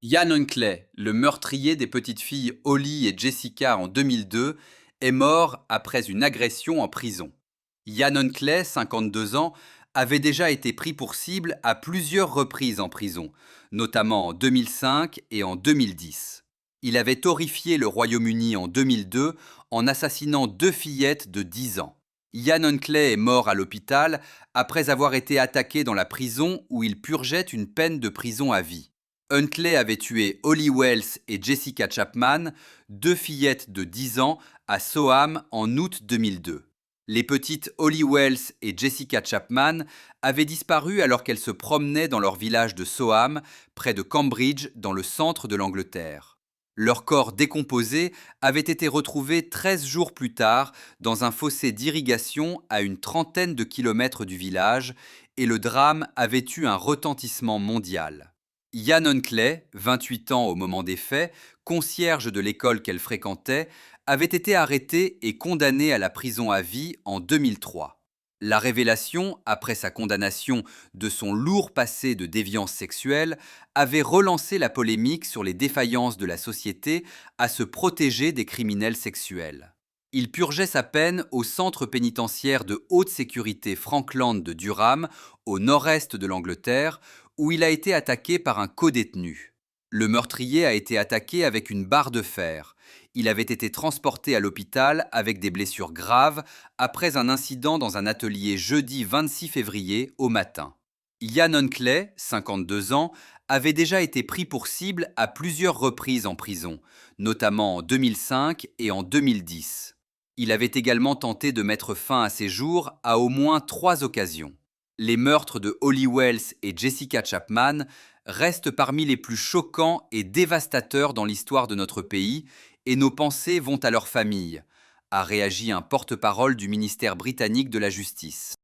Ian Huntley, le meurtrier des petites filles Holly et Jessica en 2002, est mort après une agression en prison. Ian Huntley, 52 ans, avait déjà été pris pour cible à plusieurs reprises en prison, notamment en 2005 et en 2010. Il avait horrifié le Royaume-Uni en 2002 en assassinant deux fillettes de 10 ans. Ian Huntley est mort à l'hôpital après avoir été attaqué dans la prison où il purgeait une peine de prison à vie. Huntley avait tué Holly Wells et Jessica Chapman, deux fillettes de 10 ans, à Soham en août 2002. Les petites Holly Wells et Jessica Chapman avaient disparu alors qu'elles se promenaient dans leur village de Soham, près de Cambridge, dans le centre de l'Angleterre. Leurs corps décomposés avaient été retrouvés 13 jours plus tard dans un fossé d'irrigation à une trentaine de kilomètres du village, et le drame avait eu un retentissement mondial. Ian Huntley, 28 ans au moment des faits, concierge de l'école qu'elle fréquentait, avait été arrêté et condamné à la prison à vie en 2003. La révélation, après sa condamnation de son lourd passé de déviance sexuelle, avait relancé la polémique sur les défaillances de la société à se protéger des criminels sexuels. Il purgeait sa peine au centre pénitentiaire de haute sécurité Frankland de Durham, au nord-est de l'Angleterre, où il a été attaqué par un codétenu. Le meurtrier a été attaqué avec une barre de fer. Il avait été transporté à l'hôpital avec des blessures graves après un incident dans un atelier jeudi 26 février au matin. Ian Huntley, 52 ans, avait déjà été pris pour cible à plusieurs reprises en prison, notamment en 2005 et en 2010. Il avait également tenté de mettre fin à ses jours à au moins 3 occasions. Les meurtres de Holly Wells et Jessica Chapman restent parmi les plus choquants et dévastateurs dans l'histoire de notre pays, et nos pensées vont à leurs familles, a réagi un porte-parole du ministère britannique de la Justice.